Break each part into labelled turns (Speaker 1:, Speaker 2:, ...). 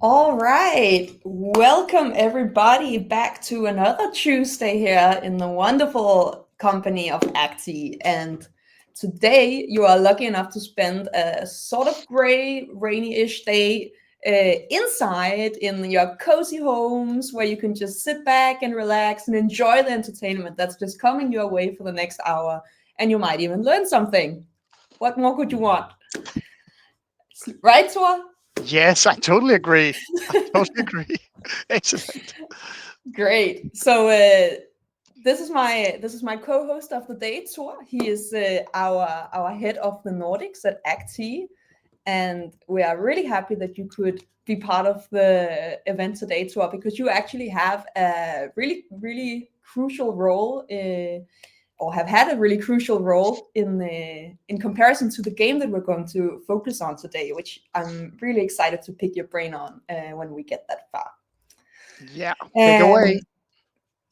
Speaker 1: All right. Welcome everybody back to another Tuesday here in the wonderful company of Acti. And today you are lucky enough to spend a sort of gray, rainy-ish day inside in your cozy homes where you can just sit back and relax and enjoy the entertainment that's just coming your way for the next hour. And you might even learn something. What more could you want? Right, Tor?
Speaker 2: Yes, I totally agree. I totally agree. Excellent.
Speaker 1: Great. So this is my co-host of the day, Tor. He is our head of the Nordics at Acti, and we are really happy that you could be part of the event today, Tor, because you actually have a really crucial role, or have had a really crucial role in comparison to the game that we're going to focus on today, which I'm really excited to pick your brain on when we get that far.
Speaker 2: Yeah, take away.
Speaker 1: And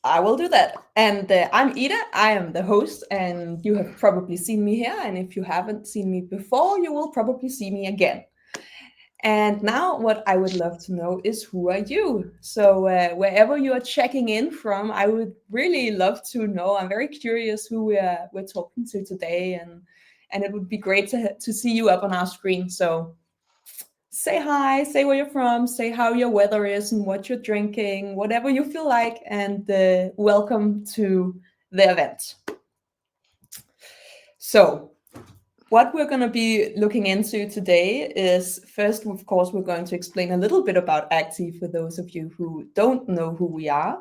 Speaker 1: I will do that. And I'm Ida. I am the host, and you have probably seen me here. And if you haven't seen me before, you will probably see me again. And now, what I would love to know is who are you? So, wherever you are checking in from, I would really love to know. I'm very curious who we're talking to today, and it would be great to see you up on our screen. So, say hi, say where you're from, say how your weather is and what you're drinking, whatever you feel like, and welcome to the event. So, what we're going to be looking into today is first, of course, we're going to explain a little bit about Acti for those of you who don't know who we are.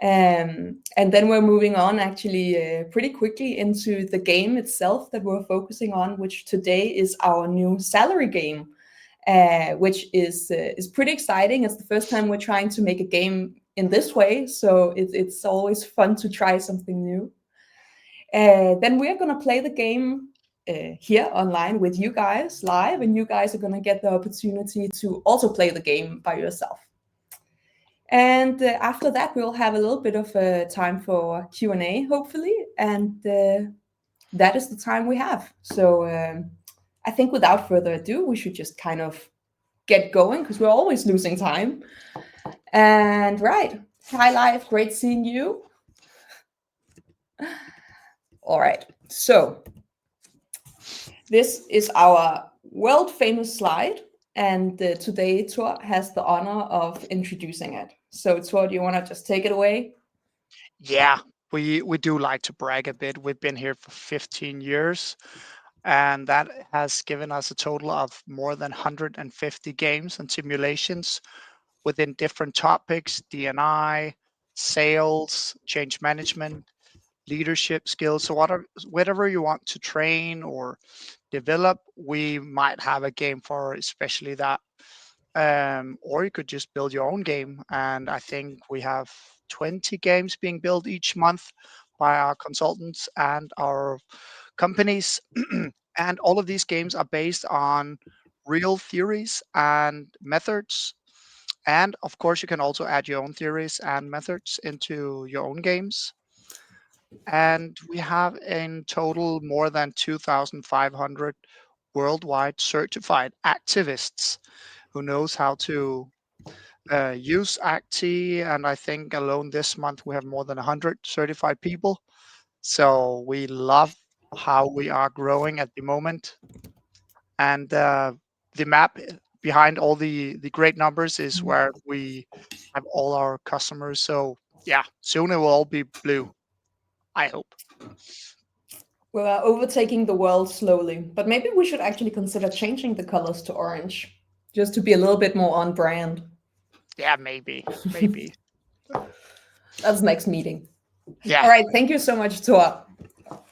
Speaker 1: And then we're moving on actually pretty quickly into the game itself that we're focusing on, which today is our new salary game. Which is pretty exciting. It's the first time we're trying to make a game in this way, so it's always fun to try something new. Then we're going to play the game here online with you guys live, and you guys are going to get the opportunity to also play the game by yourself. And after that, we'll have a little bit of time for Q&A, hopefully, and that is the time we have. So I think without further ado, we should just kind of get going because we're always losing time. And right, hi live, great seeing you. All right, so this is our world famous slide, and today Tor has the honor of introducing it. So Tor, do you want to just take it away?
Speaker 2: Yeah, we do like to brag a bit. We've been here for 15 years, and that has given us a total of more than 150 games and simulations within different topics: DNI, sales, change management, leadership skills. So whatever you want to train or develop, we might have a game for especially that. Or you could just build your own game. And I think we have 20 games being built each month by our consultants and our companies. And all of these games are based on real theories and methods. And of course, you can also add your own theories and methods into your own games. And we have in total more than 2,500 worldwide certified activists who knows how to use Acti. And I think alone this month we have more than 100 certified people. So we love how we are growing at the moment. And the map behind all the great numbers is where we have all our customers. So yeah, soon it will all be blue, I hope.
Speaker 1: We're overtaking the world slowly, but maybe we should actually consider changing the colors to orange, just to be a little bit more on brand.
Speaker 2: Yeah, maybe, maybe.
Speaker 1: That's next meeting. All
Speaker 2: Yeah,
Speaker 1: right, thank you so much, Tor.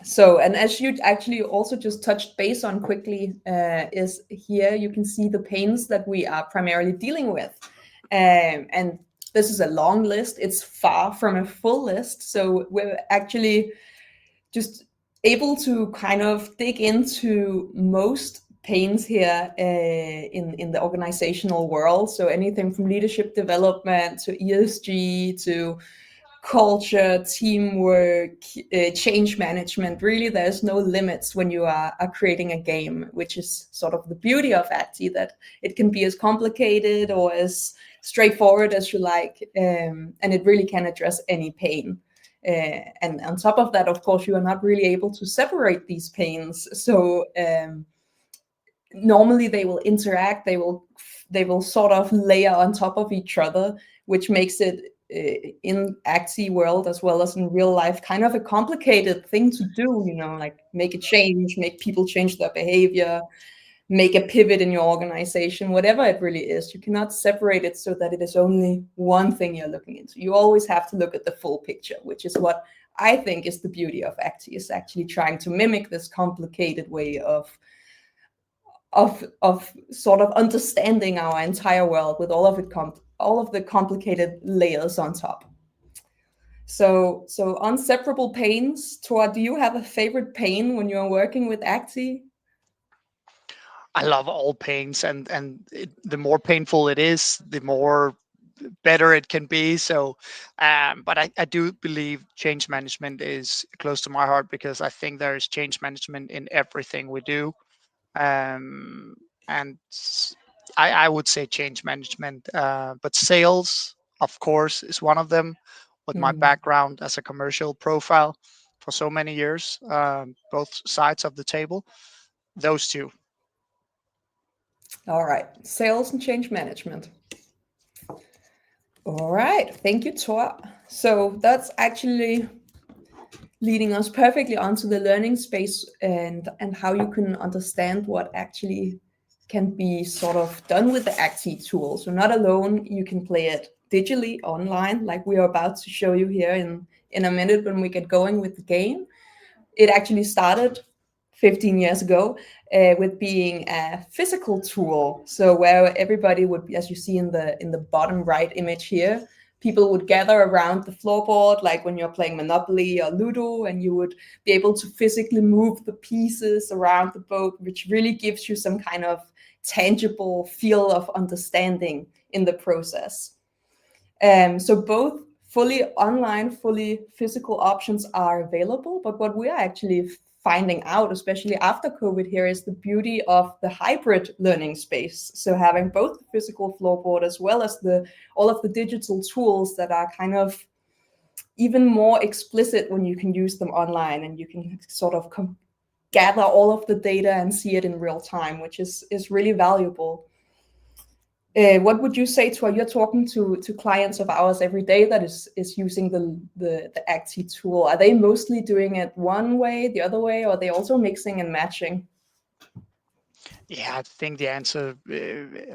Speaker 1: So, and as you actually also just touched base on quickly, is here you can see the pains that we are primarily dealing with. And this is a long list, it's far from a full list. So, we're actually just able to kind of dig into most pains here in the organizational world. So, anything from leadership development to ESG to culture, teamwork, change management. Really, there's no limits when you are creating a game, which is sort of the beauty of Acti, that it can be as complicated or as straightforward as you like, and it really can address any pain. And on top of that, of course, you are not really able to separate these pains. So normally they will interact, they will sort of layer on top of each other, which makes it in Acti world as well as in real life kind of a complicated thing to do, like make a change, make people change their behavior, make a pivot in your organization, whatever it really is. You cannot separate it so that it is only one thing you're looking into. You always have to look at the full picture, which is what I think is the beauty of Acti, is actually trying to mimic this complicated way of sort of understanding our entire world with all of the complicated layers on top. So unseparable pains. Thor, do you have a favorite pain when you're working with Acti?
Speaker 2: I love all pains, and the more painful it is, the more better it can be. So, but I do believe change management is close to my heart, because I think there is change management in everything we do. And I would say change management, but sales, of course, is one of them. With my background as a commercial profile for so many years, both sides of the table, those two.
Speaker 1: All right, sales and change management. All right, thank you, Thor. So that's actually leading us perfectly onto the learning space and how you can understand what actually can be sort of done with the Acti tool. So not alone, you can play it digitally online, like we are about to show you here in a minute when we get going with the game. It actually started 15 years ago with being a physical tool. So where everybody would, as you see in the bottom right image here, people would gather around the floorboard, like when you're playing Monopoly or Ludo, and you would be able to physically move the pieces around the boat, which really gives you some kind of tangible feel of understanding in the process. So both fully online, fully physical options are available, but what we are actually finding out, especially after COVID here, is the beauty of the hybrid learning space. So having both the physical floorboard as well as all of the digital tools that are kind of even more explicit when you can use them online, and you can sort of gather all of the data and see it in real time, which is really valuable. What would you say to, you're talking to clients of ours every day that is using the Acti tool. Are they mostly doing it one way, the other way, or are they also mixing and matching?
Speaker 2: Yeah, I think the answer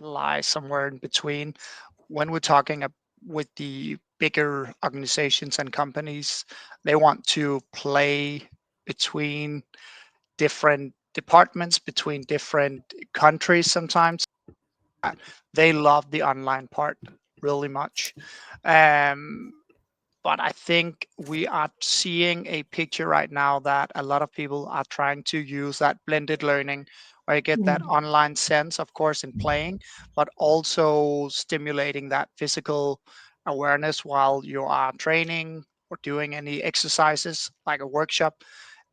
Speaker 2: lies somewhere in between. When we're talking with the bigger organizations and companies, they want to play between different departments, between different countries sometimes. They love the online part really much. But I think we are seeing a picture right now that a lot of people are trying to use that blended learning, where you get that online sense, of course, in playing, but also stimulating that physical awareness while you are training or doing any exercises like a workshop.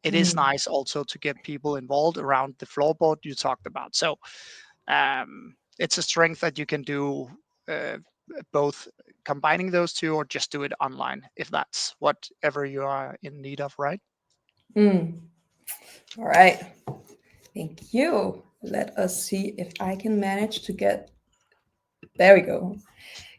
Speaker 2: It is nice also to get people involved around the floorboard you talked about. So it's a strength that you can do both combining those two, or just do it online if that's whatever you are in need of, right?
Speaker 1: All right, thank you. Let us see if I can manage to get, there we go,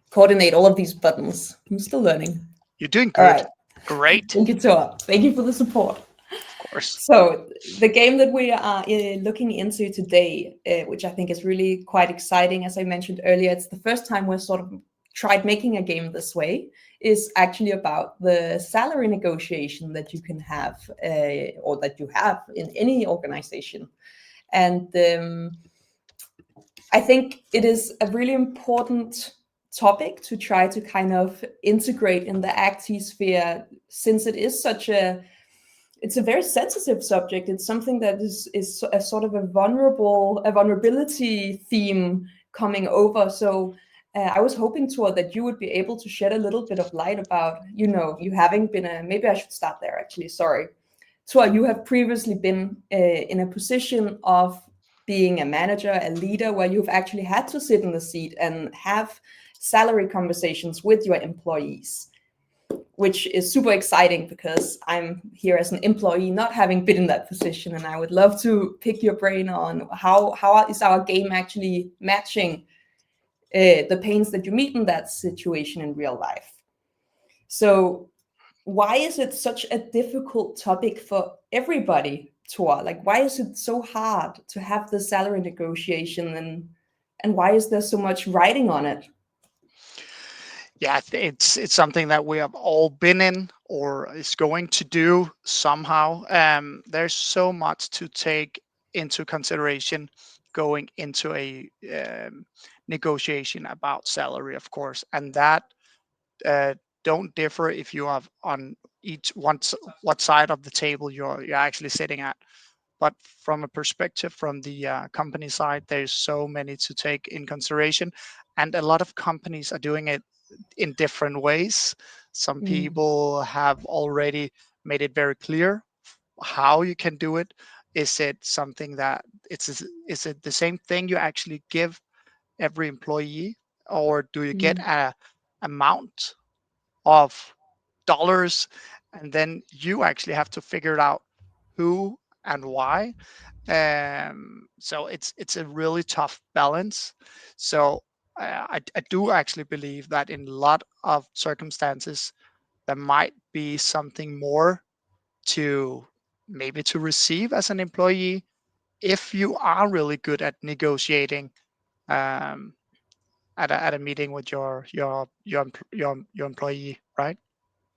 Speaker 1: coordinate all of these buttons. I'm still learning.
Speaker 2: You're doing
Speaker 1: All
Speaker 2: good.
Speaker 1: right.
Speaker 2: Great.
Speaker 1: Thank you, Thor. Thank you for the support.
Speaker 2: Of course.
Speaker 1: So the game that we are looking into today, which I think is really quite exciting, as I mentioned earlier, it's the first time we're sort of tried making a game this way, is actually about the salary negotiation that you can have, or that you have in any organization. And I think it is a really important topic to try to kind of integrate in the Acti sphere, since it is it's a very sensitive subject. It's something that is a sort of a vulnerability theme coming over. So I was hoping, Tor, that you would be able to shed a little bit of light about, you having been maybe I should start there actually, sorry. Tor, you have previously been in a position of being a manager, a leader, where you've actually had to sit in the seat and have salary conversations with your employees, which is super exciting because I'm here as an employee, not having been in that position. And I would love to pick your brain on how is our game actually matching the pains that you meet in that situation in real life. So why is it such a difficult topic for everybody, Tor? Like, why is it so hard to have the salary negotiation, and why is there so much writing on it?
Speaker 2: Yeah, it's something that we have all been in or is going to do somehow. There's so much to take into consideration going into a negotiation about salary, of course, and that uh, don't differ if you have on each what side of the table you're actually sitting at. But from a perspective from the company side, there's so many to take in consideration, and a lot of companies are doing it in different ways. Some
Speaker 1: Mm,
Speaker 2: people have already made it very clear how you can do it. Is it something that is it the same thing you actually give every employee, or do you get
Speaker 1: mm,
Speaker 2: a amount of dollars, and then you actually have to figure it out who and why. So it's a really tough balance. So I do actually believe that in a lot of circumstances there might be something more to maybe to receive as an employee if you are really good at negotiating um, at a meeting with your employee, right?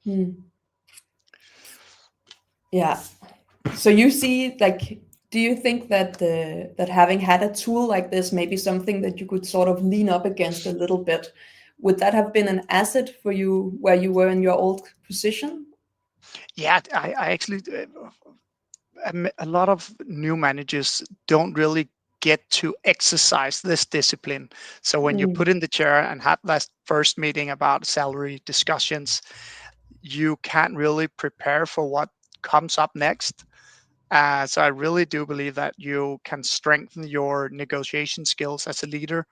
Speaker 1: mm. Yeah. So you see, like, do you think that that having had a tool like this, maybe something that you could sort of lean up against a little bit, would that have been an asset for you where you were in your old position?
Speaker 2: Yeah, I actually a lot of new managers don't really get to exercise this discipline. So when you put
Speaker 1: Mm,
Speaker 2: in the chair and have that first meeting about salary discussions, you can't really prepare for what comes up next. So I really do believe that you can strengthen your negotiation skills as a leader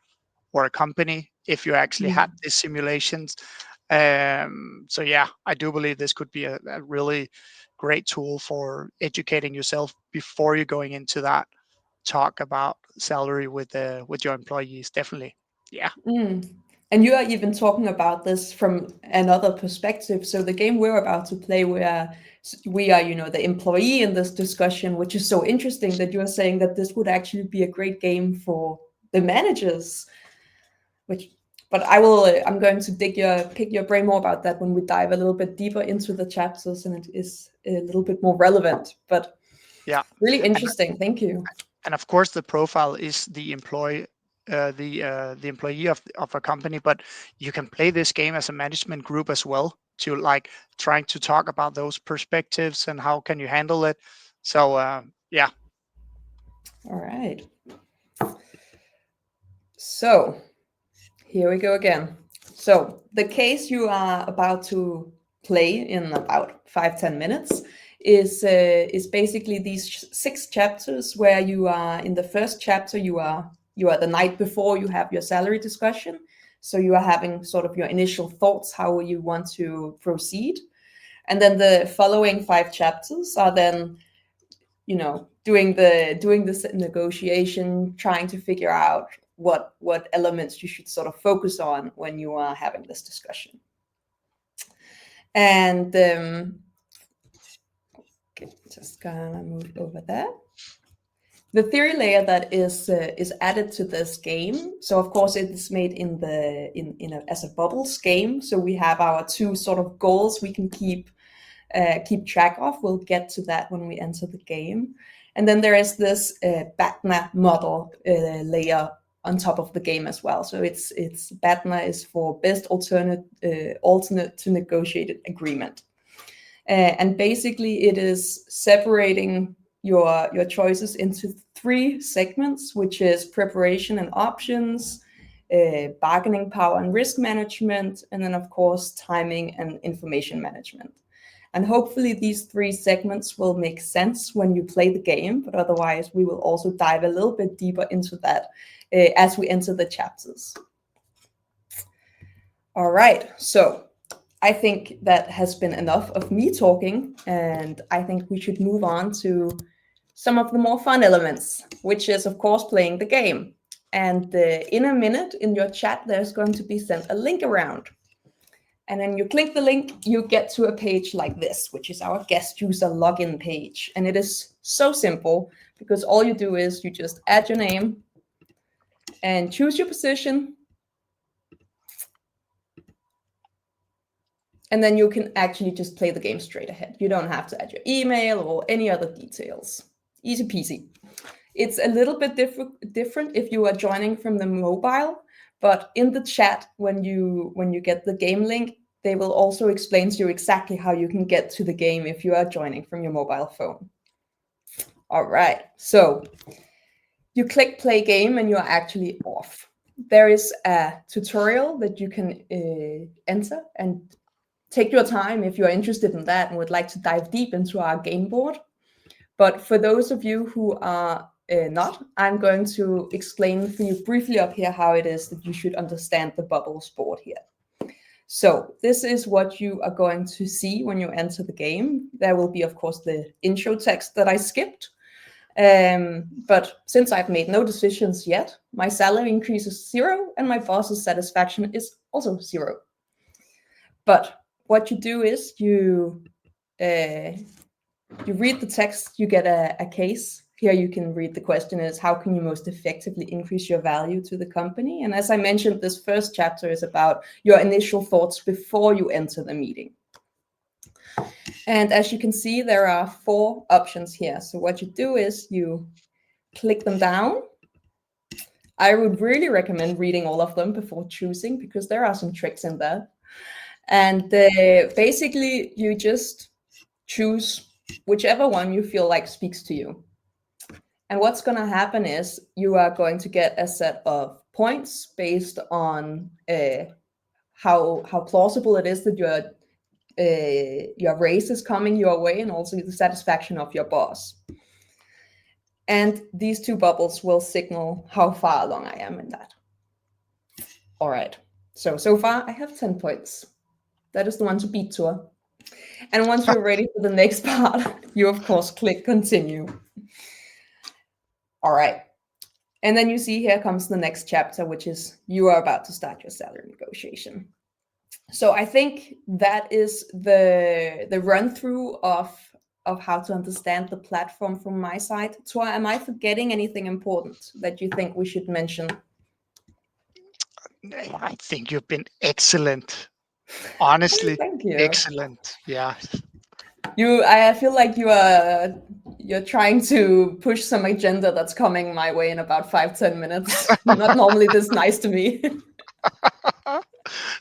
Speaker 2: or a company if you actually had
Speaker 1: mm,
Speaker 2: these simulations. So yeah, I do believe this could be a really great tool for educating yourself before you're going into that talk about salary with your employees. Definitely, yeah.
Speaker 1: mm. And you are even talking about this from another perspective. So the game we're about to play, we are, the employee in this discussion, which is so interesting that you are saying that this would actually be a great game for the managers. Which, but I'm going to pick your brain more about that when we dive a little bit deeper into the chapters, and it is a little bit more relevant. But
Speaker 2: Yeah,
Speaker 1: really
Speaker 2: and
Speaker 1: interesting. Thank you.
Speaker 2: and of course the profile is the employee of a company, but you can play this game as a management group as well to like trying to talk about those perspectives and how can you handle it. So yeah.
Speaker 1: All right. So here we go again. So the case you are about to play in about 5-10 minutes is basically these six chapters where you are in the first chapter you are the night before you have your salary discussion. So you are having sort of your initial thoughts how you want to proceed, and then the following five chapters are then doing this negotiation, trying to figure out what elements you should sort of focus on when you are having this discussion. And okay, just gonna move over there. The theory layer that is added to this game. So of course it is made as a bubbles game. So we have our two sort of goals we can keep track of. We'll get to that when we enter the game. And then there is this BATNA model layer on top of the game as well. So it's BATNA is for best alternate to negotiated agreement. And basically it is separating your choices into three segments, which is preparation and options, bargaining power and risk management, and then of course timing and information management. And hopefully these 3 segments will make sense when you play the game, but otherwise we will also dive a little bit deeper into that as we enter the chapters. All right, so I think that has been enough of me talking, and I think we should move on to some of the more fun elements, which is of course playing the game. And in a minute in your chat, there's going to be sent a link around. And then you click the link, you get to a page like this, which is our guest user login page. And it is so simple because all you do is you just add your name and choose your position. And then you can actually just play the game straight ahead. You don't have to add your email or any other details. Easy peasy. It's a little bit different if you are joining from the mobile, but in the chat, when you get the game link, they will also explain to you exactly how you can get to the game if you are joining from your mobile phone. All right, so you click play game and you're actually off. There is a tutorial that you can enter and take your time if you're interested in that and would like to dive deep into our game board. But for those of you who are not, I'm going to explain for you briefly up here how it is that you should understand the bubbles board here. So this is what you are going to see when you enter the game. There will be, of course, the intro text that I skipped. But since I've made no decisions yet, my salary increase is 0 and my boss's satisfaction is also 0. But what you do is you read the text, you get a case. Here you can read the question is, how can you most effectively increase your value to the company? And as I mentioned, this first chapter is about your initial thoughts before you enter the meeting. And as you can see, there are 4 options here. So what you do is you click them down. I would really recommend reading all of them before choosing because there are some tricks in there. And basically you just choose whichever one you feel like speaks to you. And what's going to happen is you are going to get a set of points based on how plausible it is that your raise is coming your way, and also the satisfaction of your boss. And these 2 bubbles will signal how far along I am in that. All right. So far I have 10 points. That is the one to beat, Tor. And once you're ready for the next part, you of course click continue. All right. And then you see here comes the next chapter, which is you are about to start your salary negotiation. So I think that is the run through of how to understand the platform from my side. Tor, am I forgetting anything important that you think we should mention?
Speaker 2: I think you've been excellent. Honestly,
Speaker 1: Thank you.
Speaker 2: Excellent. Yeah.
Speaker 1: I feel like you're trying to push some agenda that's coming my way in about 5-10 minutes. Not normally this nice to me.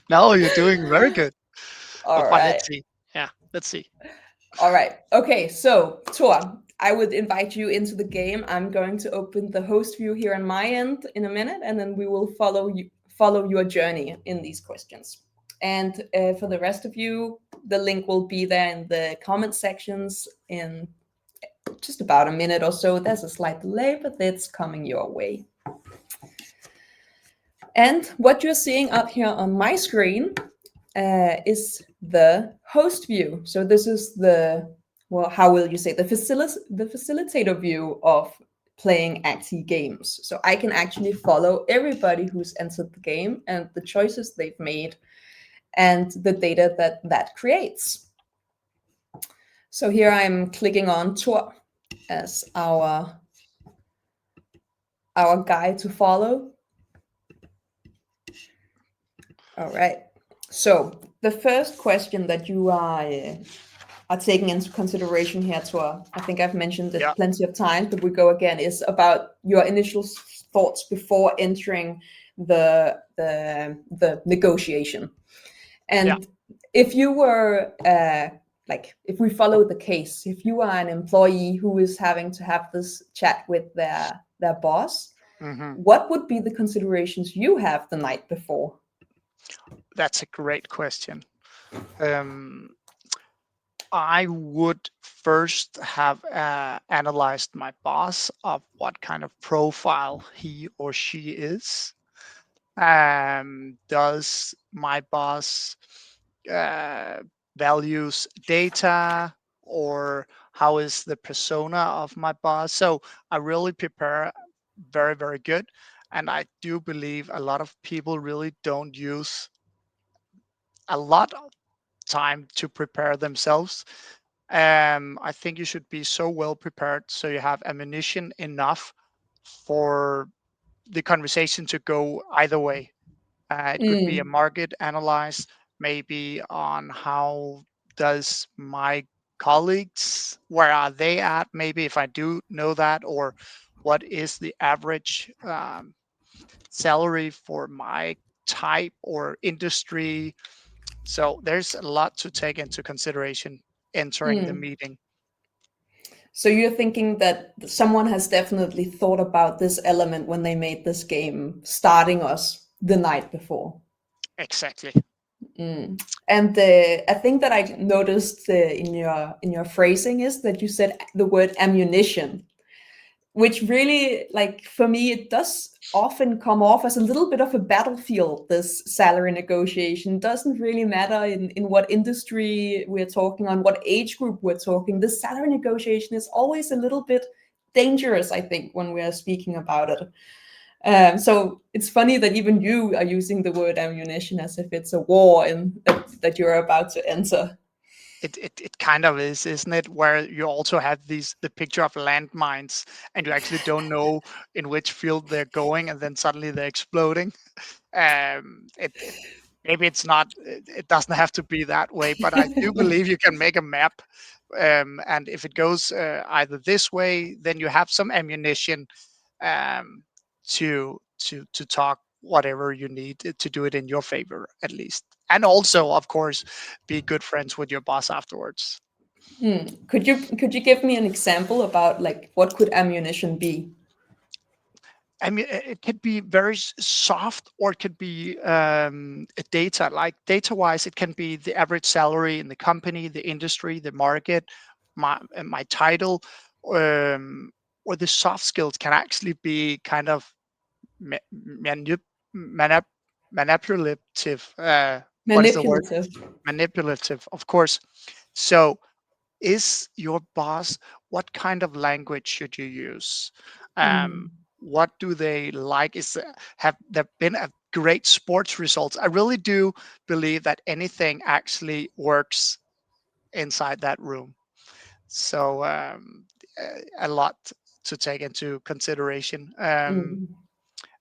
Speaker 2: No, you're doing very good.
Speaker 1: All
Speaker 2: But
Speaker 1: right.
Speaker 2: let's see. Yeah, let's see.
Speaker 1: All right. Okay, so Tor, I would invite you into the game. I'm going to open the host view here on my end in a minute, and then we will follow your journey in these questions. And for the rest of you, the link will be there in the comment sections in just about a minute or so. There's a slight delay, but it's coming your way. And what you're seeing up here on my screen is the host view. So this is how will you say, the facilitator view of playing Acti games. So I can actually follow everybody who's entered the game and the choices they've made and the data that creates. So here I'm clicking on Tor as our guy to follow. All right. So the first question that you are taking into consideration here, Tor, I think I've mentioned it plenty of times, but we go again, is about your initial thoughts before entering the negotiation. And if you were if we follow the case, if you are an employee who is having to have this chat with their boss,
Speaker 2: Mhm.
Speaker 1: What would be the considerations you have the night before?
Speaker 2: That's a great question. Um, I would first have analyzed my boss of what kind of profile he or she is. Does my boss uh, values data, or how is the persona of my boss? So I really prepare very, very good. And I do believe a lot of people really don't use a lot of time to prepare themselves. I think you should be so well prepared so you have ammunition enough for the conversation to go either way. It could be a
Speaker 1: Mm,
Speaker 2: market analyze, maybe on how does my colleagues, where are they at? Maybe if I do know that, or what is the average salary for my type or industry. So there's a lot to take into consideration entering the
Speaker 1: mm.
Speaker 2: meeting.
Speaker 1: So you're thinking that someone has definitely thought about this element when they made this game, starting us the night before.
Speaker 2: Exactly.
Speaker 1: Mm. And I think that I noticed in your phrasing is that you said the word ammunition, which really, like for me, it does often come off as a little bit of a battlefield. This salary negotiation doesn't really matter in what industry we're talking on, what age group we're talking. This salary negotiation is always a little bit dangerous, I think, when we are speaking about it. So it's funny that even you are using the word ammunition as if it's a war that you're about to enter.
Speaker 2: It kind of is, isn't it? Where you also have the picture of landmines, and you actually don't know in which field they're going, and then suddenly they're exploding. It maybe it's not. It doesn't have to be that way, but I do believe you can make a map, and if it goes either this way, then you have some ammunition um, to talk whatever you need to do it in your favor at least, and also of course be good friends with your boss afterwards.
Speaker 1: Could you give me an example about like what could ammunition be?
Speaker 2: I mean, it could be very soft, or it could be data. Like data wise, it can be the average salary in the company, the industry, the market, my title, um, or the soft skills can actually be kind of ma- manip- manip- manipulative. What is the word?
Speaker 1: Manipulative.
Speaker 2: Manipulative, of course. So, is your boss, what kind of language should you use?
Speaker 1: Mm,
Speaker 2: What do they like? Have there been a great sports results? I really do believe that anything actually works inside that room. So a lot to take into consideration,
Speaker 1: mm.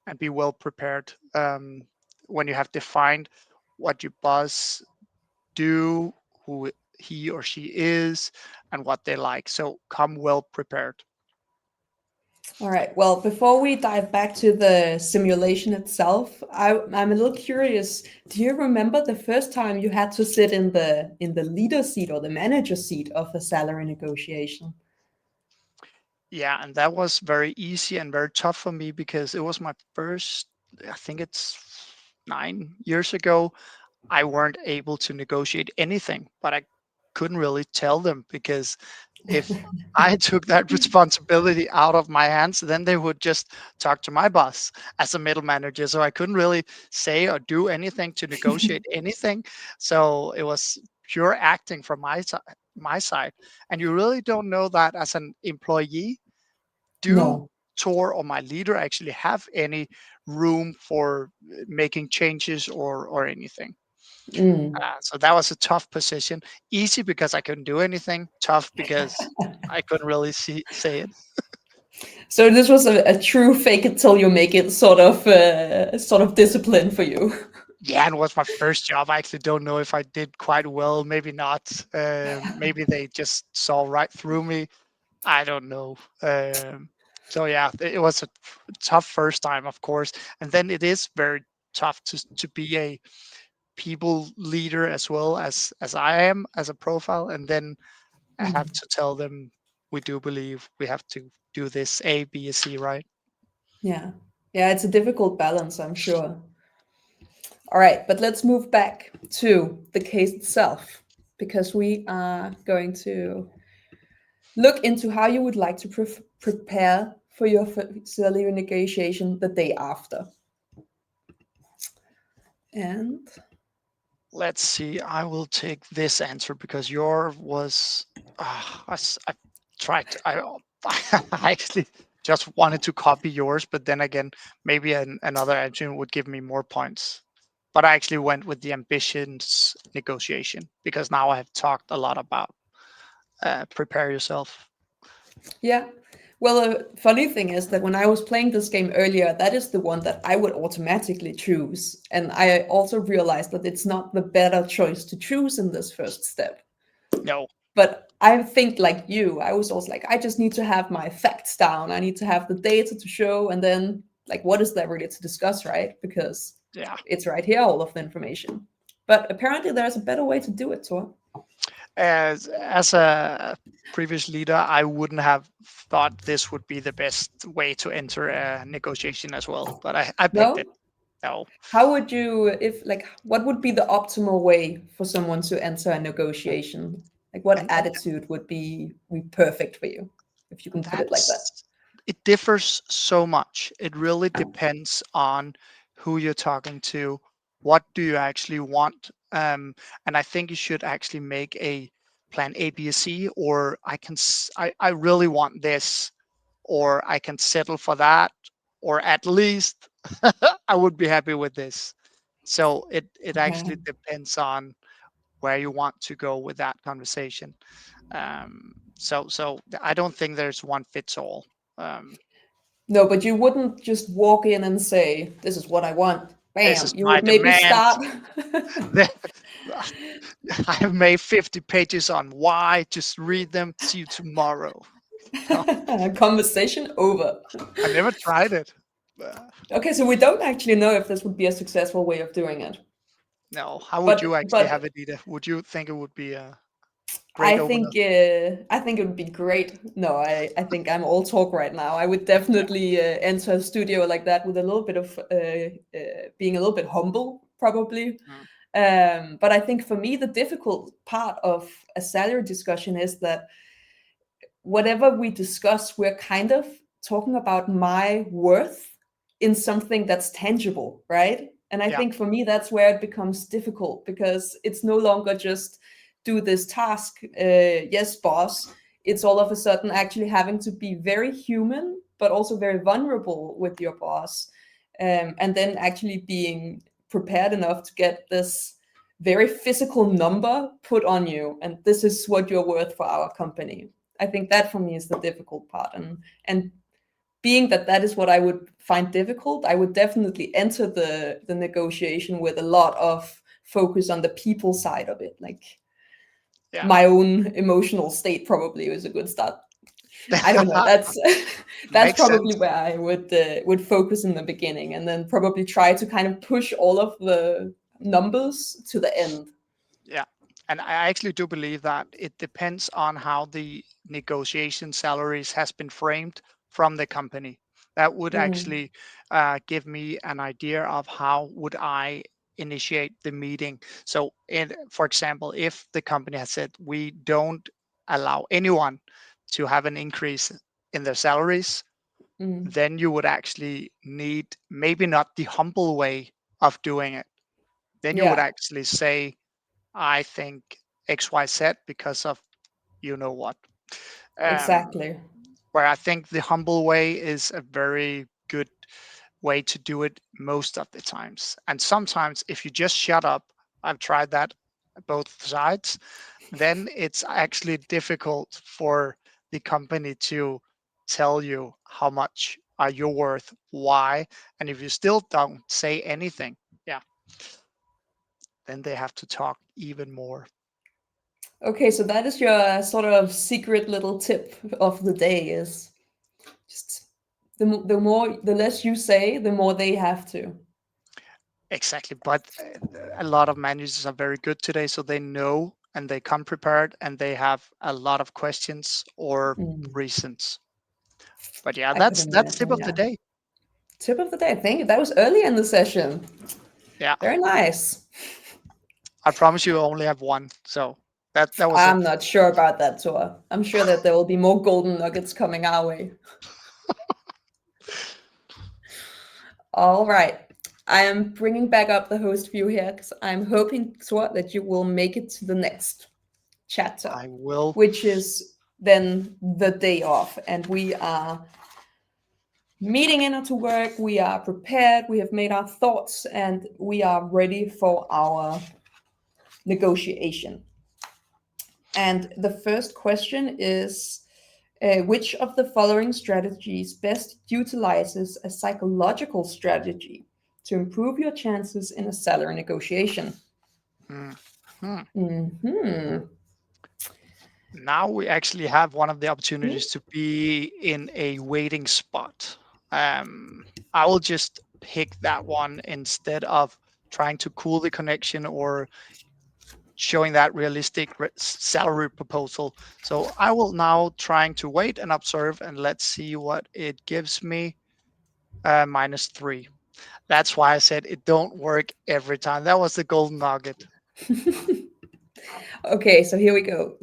Speaker 2: and be well prepared when you have defined what your boss do, who he or she is, and what they like. So come well prepared.
Speaker 1: All right. Well, before we dive back to the simulation itself, I'm a little curious. Do you remember the first time you had to sit in the leader seat or the manager seat of a salary negotiation?
Speaker 2: Yeah, and that was very easy and very tough for me because it was my first, I think it's 9 years ago. I weren't able to negotiate anything, but I couldn't really tell them because if I took that responsibility out of my hands, then they would just talk to my boss as a middle manager. So I couldn't really say or do anything to negotiate anything. So it was pure acting from my side. And you really don't know that as an employee. Do
Speaker 1: No.
Speaker 2: Tor or my leader actually have any room for making changes or anything?
Speaker 1: Mm.
Speaker 2: So that was a tough position. Easy because I couldn't do anything. Tough because I couldn't really say it.
Speaker 1: So this was a true fake it till you make it sort of discipline for you.
Speaker 2: Yeah, and it was my first job. I actually don't know if I did quite well. Maybe not. Maybe they just saw right through me. I don't know. So yeah, it was a tough first time, of course, and then it is very tough to be a people leader as well as I am as a profile, and then I have
Speaker 1: Mm.
Speaker 2: to tell them we do believe we have to do this A, B, C, right?
Speaker 1: Yeah. Yeah, it's a difficult balance, I'm sure. All right, but let's move back to the case itself because we are going to look into how you would like to prepare for your salary negotiation the day after. And
Speaker 2: Let's see. I will take this answer because your was. I tried. I actually just wanted to copy yours, but then again, maybe another engine would give me more points. But I actually went with the ambitions negotiation because now I have talked a lot about prepare yourself.
Speaker 1: yeah, well, a funny thing is that when I was playing this game earlier, that is the one that I would automatically choose. And I also realized that it's not the better choice to choose in this first step.
Speaker 2: No,
Speaker 1: But I think like you, I was also like, I just need to have my facts down. I need to have the data to show, and then like, what is there really to discuss, right? Because
Speaker 2: yeah.
Speaker 1: it's right here, all of the information. But apparently, there's a better way to do it, Tor.
Speaker 2: As a previous leader, I wouldn't have thought this would be the best way to enter a negotiation as well. But I picked it.
Speaker 1: No?
Speaker 2: No.
Speaker 1: How would you, if like, what would be the optimal way for someone to enter a negotiation? Like, what
Speaker 2: And
Speaker 1: attitude would be perfect for you, if you can put it like that?
Speaker 2: that's it differs so much. It really depends on who you're talking to. What do you actually want? And I think you should actually make a plan A, B, C, or I really want this, or I can settle for that, or at least I would be happy with this. So it
Speaker 1: Okay.
Speaker 2: actually depends on where you want to go with that conversation. So I don't think there's one fits all. Um,
Speaker 1: No, but you wouldn't just walk in and say, "This is what I want."
Speaker 2: this
Speaker 1: Bam.
Speaker 2: is
Speaker 1: You
Speaker 2: my
Speaker 1: would maybe
Speaker 2: demand.
Speaker 1: start
Speaker 2: I have made 50 pages on why. Just read them. See you tomorrow. No,
Speaker 1: conversation over.
Speaker 2: I never tried it. Uh,
Speaker 1: Okay, so we don't actually know if this would be a successful way of doing it.
Speaker 2: no, how would you
Speaker 1: But
Speaker 2: actually have
Speaker 1: but
Speaker 2: it, Ida? Would you think it would be a great
Speaker 1: I
Speaker 2: opener?
Speaker 1: think I think it would be great. No, I think I'm all talk right now. I would
Speaker 2: Yeah,
Speaker 1: definitely enter a studio like that with a little bit of being a little bit humble, probably.
Speaker 2: mm,
Speaker 1: But I think for me, the difficult part of a salary discussion is that whatever we discuss, we're kind of talking about my worth in something that's tangible, right? And I
Speaker 2: yeah,
Speaker 1: think for me, that's where it becomes difficult because it's no longer just do this task, yes, boss. It's all of a sudden actually having to be very human, but also very vulnerable with your boss. And then actually being prepared enough to get this very physical number put on you. And this is what you're worth for our company. I think that for me is the difficult part. And being that that is what I would find difficult, I would definitely enter the negotiation with a lot of focus on the people side of it. Like
Speaker 2: yeah.
Speaker 1: my own emotional state probably is a good start. I don't know. That's that's
Speaker 2: Makes
Speaker 1: probably
Speaker 2: sense.
Speaker 1: where I would focus in the beginning, and then probably try to kind of push all of the numbers to the end.
Speaker 2: Yeah. And I actually do believe that it depends on how the negotiation salaries has been framed from the company. That would
Speaker 1: Mm,
Speaker 2: actually give me an idea of how would I initiate the meeting. So, for example, if the company has said we don't allow anyone to have an increase in their salaries,
Speaker 1: mm,
Speaker 2: then you would actually need maybe not the humble way of doing it. Then you would
Speaker 1: yeah,
Speaker 2: actually say, I think XYZ because of you know what. Um,
Speaker 1: exactly.
Speaker 2: where I think the humble way is a very good way to do it most of the times. And sometimes if you just shut up, I've tried that both sides, then it's actually difficult for the company to tell you how much are you worth, why, and if you still don't say anything, yeah, then they have to talk even more.
Speaker 1: Okay, so that is your sort of secret little tip of the day is just the more the less you say, the more they have to.
Speaker 2: Exactly, but a lot of managers are very good today, so they know and they come prepared and they have a lot of questions or
Speaker 1: Mm,
Speaker 2: reasons. But yeah,
Speaker 1: I could
Speaker 2: that's tip
Speaker 1: imagine,
Speaker 2: of the
Speaker 1: yeah.
Speaker 2: day.
Speaker 1: Tip of the day. Thank you. That was early in the session.
Speaker 2: Yeah,
Speaker 1: Very nice.
Speaker 2: I promise you, I only have one. So that was it.
Speaker 1: I'm not sure about that, Tor. I'm sure that there will be more golden nuggets coming our way. All right. I am bringing back up the host view here because I'm hoping, Tor, that you will make it to the next chapter,
Speaker 2: I will.
Speaker 1: which is then the day off. And we are meeting into work. We are prepared. We have made our thoughts and we are ready for our negotiation. And the first question is which of the following strategies best utilizes a psychological strategy to improve your chances in a salary negotiation?
Speaker 2: Mhm.
Speaker 1: Mm-hmm.
Speaker 2: Now we actually have one of the opportunities to be in a waiting spot. I will just pick that one instead of trying to cool the connection or showing that realistic salary proposal. So I will now trying to wait and observe, and let's see what it gives me. -3. That's why I said it don't work every time. That was the golden nugget.
Speaker 1: Okay, so here we go.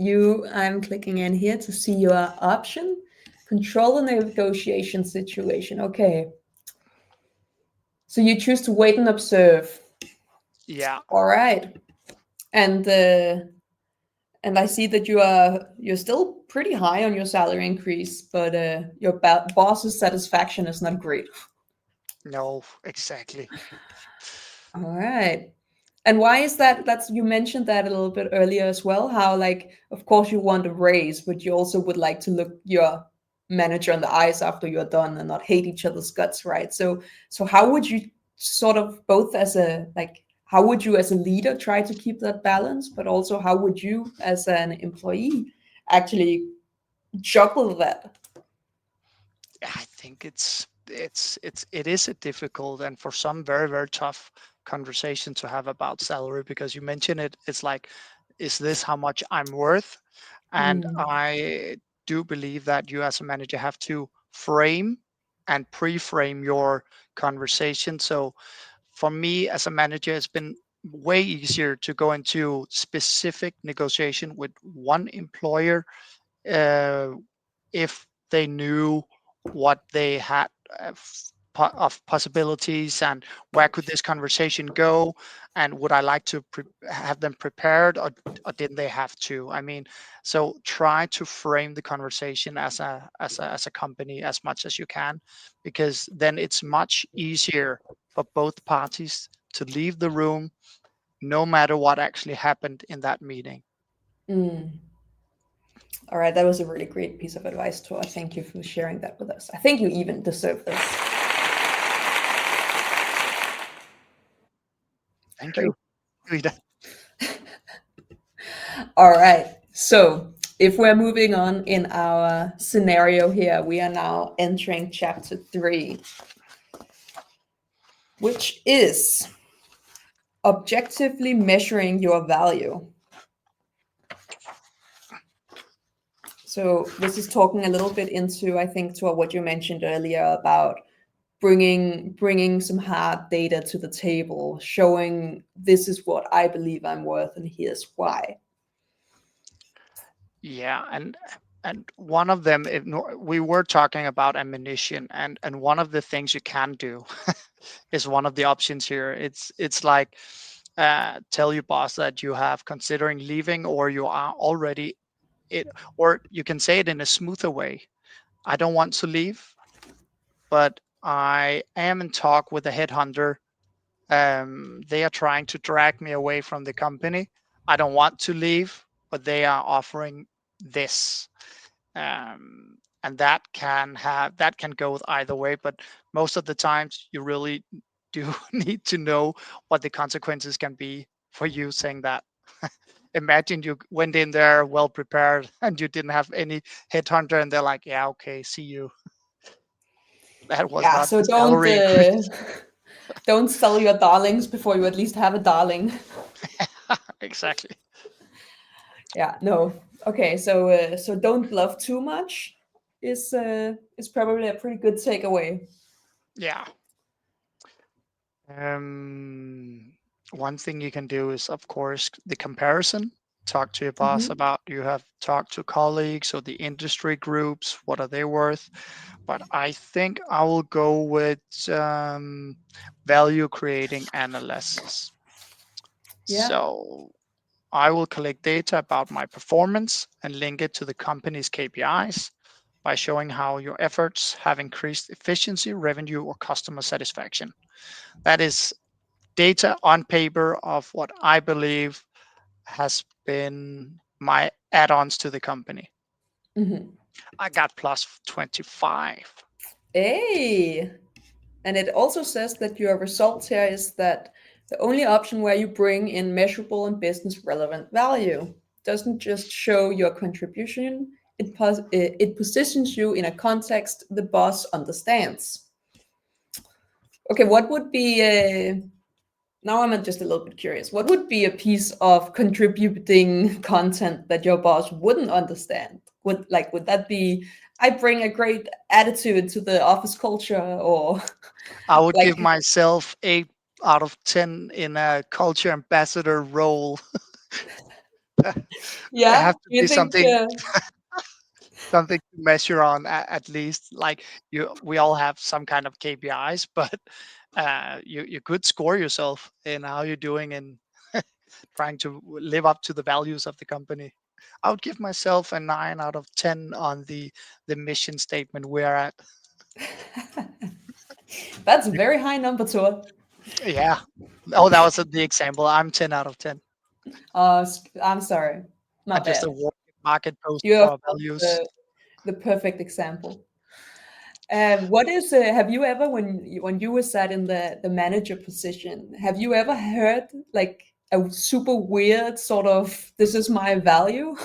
Speaker 1: I'm clicking in here to see your option. Control the negotiation situation. Okay. So you choose to wait and observe.
Speaker 2: Yeah.
Speaker 1: All right. And I see that you're still pretty high on your salary increase, but your boss's satisfaction is not great.
Speaker 2: No, exactly.
Speaker 1: All right. And why is that? That's you mentioned that a little bit earlier as well. How like, of course, you want a raise, but you also would like to look your manager in the eyes after you're done and not hate each other's guts, right? So how would you sort of both as a like how would you as a leader try to keep that balance, but also how would you as an employee actually juggle that?
Speaker 2: I think it is a difficult and for some very very tough conversation to have about salary because you mentioned it. It's like, is this how much I'm worth? And
Speaker 1: Mm,
Speaker 2: I do believe that you as a manager have to frame and pre-frame your conversation. So for me as a manager, it's been way easier to go into specific negotiation with one employer uh, if they knew what they had of possibilities and where could this conversation go, and would I like to have them prepared, or didn't they have to? I mean, so try to frame the conversation as a company as much as you can, because then it's much easier for both parties to leave the room no matter what actually happened in that meeting.
Speaker 1: mm. All right, that was a really great piece of advice, Tor. Thank you for sharing that with us. I think you even deserve this.
Speaker 2: Thank
Speaker 1: Great.
Speaker 2: you, Rita.
Speaker 1: All right. So, if we're moving on in our scenario here, we are now entering chapter 3, which is objectively measuring your value. So, this is talking a little bit into, I think, to what you mentioned earlier about bringing some hard data to the table, showing this is what I believe I'm worth and here's why.
Speaker 2: Yeah, and one of them, we were talking about ammunition, and one of the things you can do is one of the options here. It's like tell your boss that you have considering leaving, or you are already it, or you can say it in a smoother way. I don't want to leave, but I am in talk with a headhunter. They are trying to drag me away from the company. I don't want to leave, but they are offering this. And that can go either way, but most of the times you really do need to know what the consequences can be for you saying that. Imagine you went in there well prepared and you didn't have any headhunter, and they're like, yeah, okay, see you. That was
Speaker 1: Yeah,
Speaker 2: not
Speaker 1: so
Speaker 2: the salary increase.
Speaker 1: don't sell your darlings before you at least have a darling.
Speaker 2: Exactly.
Speaker 1: Yeah, no. Okay, so don't bluff too much is probably a pretty good takeaway.
Speaker 2: Yeah. One thing you can do is, of course, the comparison. Talk to your boss
Speaker 1: Mhm.
Speaker 2: about you have talked to colleagues or the industry groups. What are they worth? But I think I will go with value creating analysis.
Speaker 1: Yeah.
Speaker 2: So I will collect data about my performance and link it to the company's KPIs by showing how your efforts have increased efficiency, revenue, or customer satisfaction. That is data on paper of what I believe has been my add-ons to the company.
Speaker 1: Mhm.
Speaker 2: I got plus 25.
Speaker 1: Hey. And it also says that your results here is that the only option where you bring in measurable and business relevant value doesn't just show your contribution, it positions you in a context the boss understands. Okay, what would be now I'm just a little bit curious. What would be a piece of contributing content that your boss wouldn't understand? Would that be I bring a great attitude to the office culture or
Speaker 2: I would
Speaker 1: like
Speaker 2: give myself 8 out of 10 in a culture ambassador role. It
Speaker 1: yeah,
Speaker 2: have to
Speaker 1: do you
Speaker 2: be
Speaker 1: think
Speaker 2: something to measure on at least. Like we all have some kind of KPIs, but you could score yourself in how you're doing in trying to live up to the values of the company. I would give myself a 9 out of 10 on the mission statement we're at.
Speaker 1: that's a very high number to it.
Speaker 2: Yeah. Oh, that was the example. I'm 10 out of 10.
Speaker 1: I'm sorry,
Speaker 2: I
Speaker 1: my
Speaker 2: just
Speaker 1: bad.
Speaker 2: award market post
Speaker 1: You're
Speaker 2: for
Speaker 1: of
Speaker 2: our
Speaker 1: course
Speaker 2: values.
Speaker 1: the perfect example. What is have you ever when you were sat in the manager position, have you ever heard like a super weird sort of this is my value?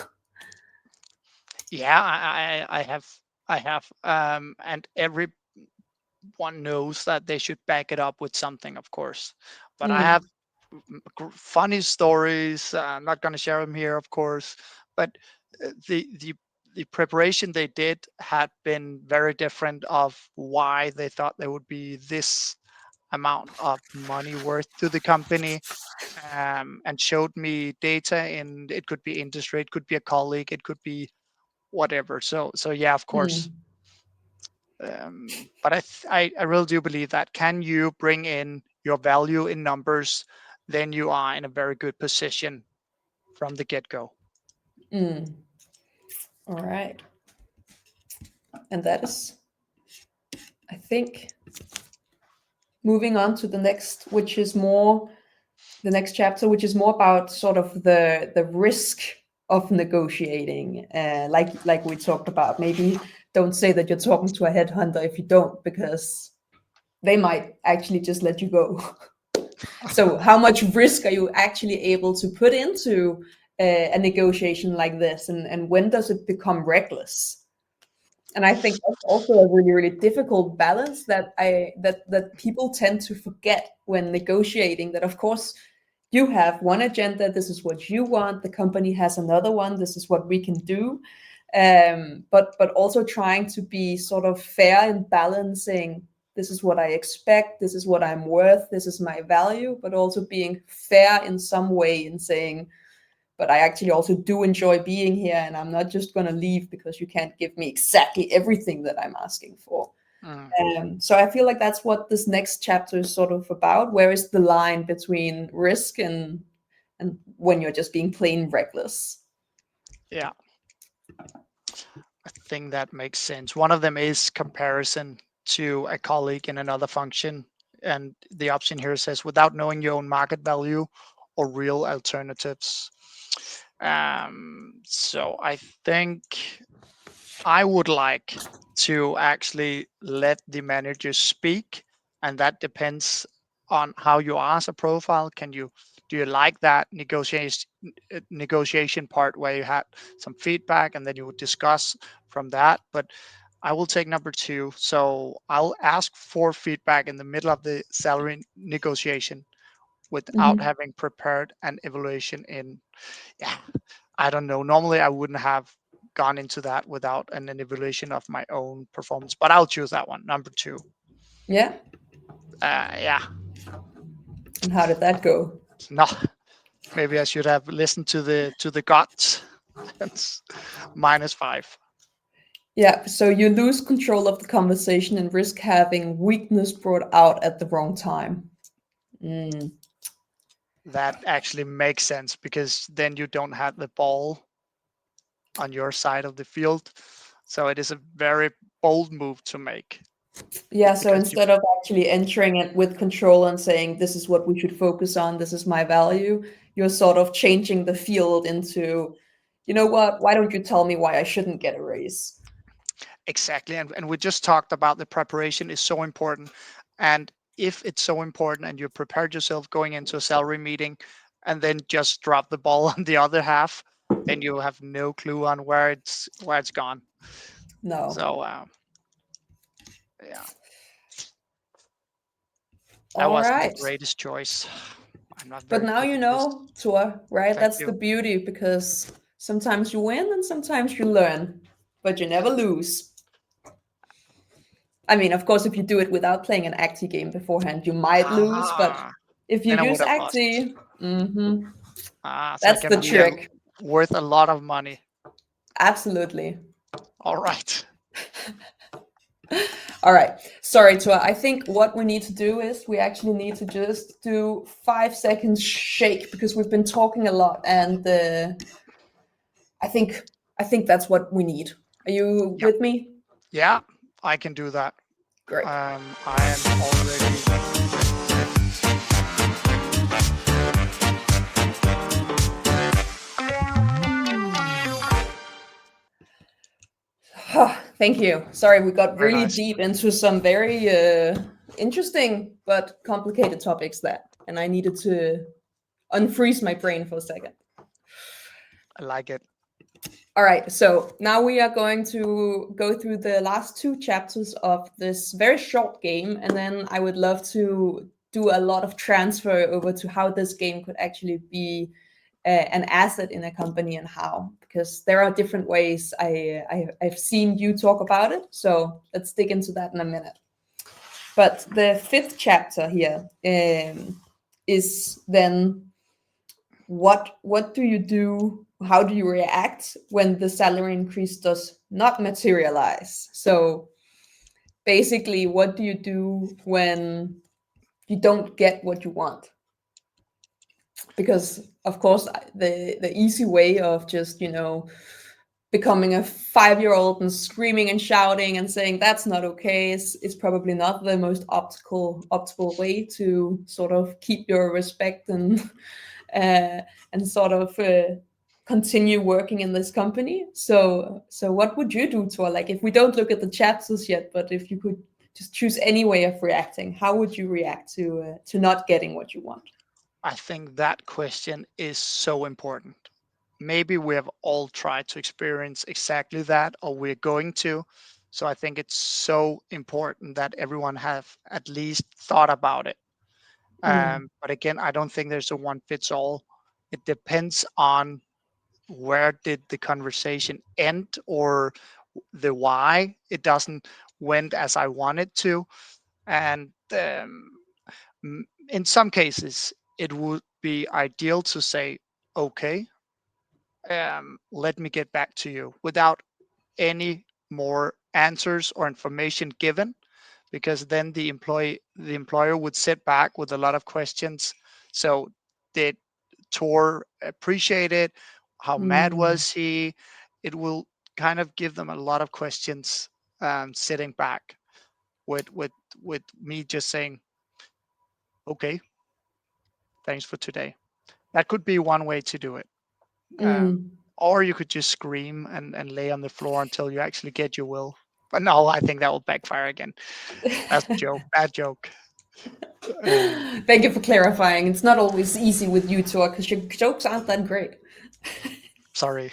Speaker 2: Yeah, I have, and everyone knows that they should back it up with something, of course. But I have
Speaker 1: Mm,
Speaker 2: funny stories. I'm not going to share them here, of course. But the preparation they did had been very different of why they thought there would be this amount of money worth to the company, and showed me data, and it could be industry, it could be a colleague, it could be whatever. So yeah, of course.
Speaker 1: mm,
Speaker 2: But I really do believe that can you bring in your value in numbers, then you are in a very good position from the get-go.
Speaker 1: mm. All right. And that is, I think, moving on to the next, which is more the next chapter, which is more about sort of the risk of negotiating, like we talked about. Maybe don't say that you're talking to a headhunter if you don't, because they might actually just let you go. So, how much risk are you actually able to put into a negotiation like this, and when does it become reckless? And I think that's also a really really difficult balance that that people tend to forget when negotiating, that of course you have one agenda, this is what you want, the company has another one, this is what we can do, but also trying to be sort of fair in balancing, this is what I expect, this is what I'm worth, this is my value, but also being fair in some way in saying, but I actually also do enjoy being here, and I'm not just going to leave because you can't give me exactly everything that I'm asking for.
Speaker 2: Mm,
Speaker 1: So I feel like that's what this next chapter is sort of about. Where is the line between risk and when you're just being plain reckless?
Speaker 2: yeah, I think that makes sense. One of them is comparison to a colleague in another function. And the option here says without knowing your own market value or real alternatives. So I think I would like to actually let the manager speak, and that depends on how you are as a profile. Do you like that negotiation part where you had some feedback and then you would discuss from that? But I will take number two. So I'll ask for feedback in the middle of the salary negotiation without
Speaker 1: Mm-hmm.
Speaker 2: having prepared an evaluation in. Yeah, I don't know. Normally, I wouldn't have gone into that without an evaluation of my own performance, but I'll choose that one, number two.
Speaker 1: Yeah.
Speaker 2: Yeah,
Speaker 1: And how did that go?
Speaker 2: No, maybe I should have listened to the gut. That's -5.
Speaker 1: Yeah, so you lose control of the conversation and risk having weakness brought out at the wrong time. Mm.
Speaker 2: That actually makes sense, because then you don't have the ball on your side of the field. So it is a very bold move to make.
Speaker 1: Yeah, so
Speaker 2: Because
Speaker 1: instead of actually entering it with control and saying, this is what we should focus on, this is my value, you're sort of changing the field into, you know what, why don't you tell me why I shouldn't get a raise?
Speaker 2: Exactly. And we just talked about the preparation is so important. And if it's so important and you prepared yourself going into a salary meeting and then just drop the ball on the other half, then you have no clue on where it's gone.
Speaker 1: No.
Speaker 2: So yeah, that
Speaker 1: All
Speaker 2: wasn't the
Speaker 1: right.
Speaker 2: greatest choice. I'm not
Speaker 1: But
Speaker 2: very
Speaker 1: now
Speaker 2: good
Speaker 1: you
Speaker 2: at this.
Speaker 1: know, Tor, right?
Speaker 2: Thank
Speaker 1: That's the
Speaker 2: you.
Speaker 1: beauty, because sometimes you win and sometimes you learn, but you never lose. I mean, of course, if you do it without playing an Acti game beforehand, you might lose, but
Speaker 2: Ah,
Speaker 1: if you
Speaker 2: then I
Speaker 1: use
Speaker 2: would have lost.
Speaker 1: Acti,
Speaker 2: So it
Speaker 1: that's
Speaker 2: can
Speaker 1: the
Speaker 2: be
Speaker 1: trick.
Speaker 2: worth a lot of money.
Speaker 1: Absolutely.
Speaker 2: All right.
Speaker 1: All right. Sorry, Tua. I think what we need to do is we actually need to just do 5 seconds shake, because we've been talking a lot, and I think that's what we need. Are you
Speaker 2: Yeah.
Speaker 1: with me?
Speaker 2: Yeah, I can do that.
Speaker 1: Great.
Speaker 2: I am already.
Speaker 1: Thank you. Sorry, we got
Speaker 2: Very
Speaker 1: really
Speaker 2: nice.
Speaker 1: deep into some very interesting but complicated topics there, and I needed to unfreeze my brain for a second.
Speaker 2: I like it.
Speaker 1: All right, so now we are going to go through the last 2 chapters of this very short game, and then I would love to do a lot of transfer over to how this game could actually be an asset in a company, and how, because there are different ways I've seen you talk about it. So let's dig into that in a minute. But the 5th chapter here is then what do you do? How do you react when the salary increase does not materialize? So basically, what do you do when you don't get what you want? Because of course, the easy way of just becoming a 5-year-old and screaming and shouting and saying that's not okay is probably not the most optimal way to sort of keep your respect and sort of continue working in this company. So what would you do, to, like, if we don't look at the chapters yet, but if you could just choose any way of reacting, how would you react to not getting what you want?
Speaker 2: I think that question is so important. Maybe we have all tried to experience exactly that, or we're going to. So I think it's so important that everyone have at least thought about it. But again, I don't think there's a one fits all. It depends on where did the conversation end, or the why it doesn't went as I wanted to. And in some cases, it would be ideal to say, okay, let me get back to you without any more answers or information given, because then the employer would sit back with a lot of questions. So did Tor appreciate it? How mad
Speaker 1: Mm,
Speaker 2: was he? It will kind of give them a lot of questions, sitting back with me just saying, okay, thanks for today. That could be one way to do it.
Speaker 1: mm.
Speaker 2: Or you could just scream and lay on the floor until you actually get your will. But no, I think that will backfire again. That's a joke. Bad joke.
Speaker 1: Thank you for clarifying. It's not always easy with you, Tor, because your jokes aren't that great.
Speaker 2: Sorry.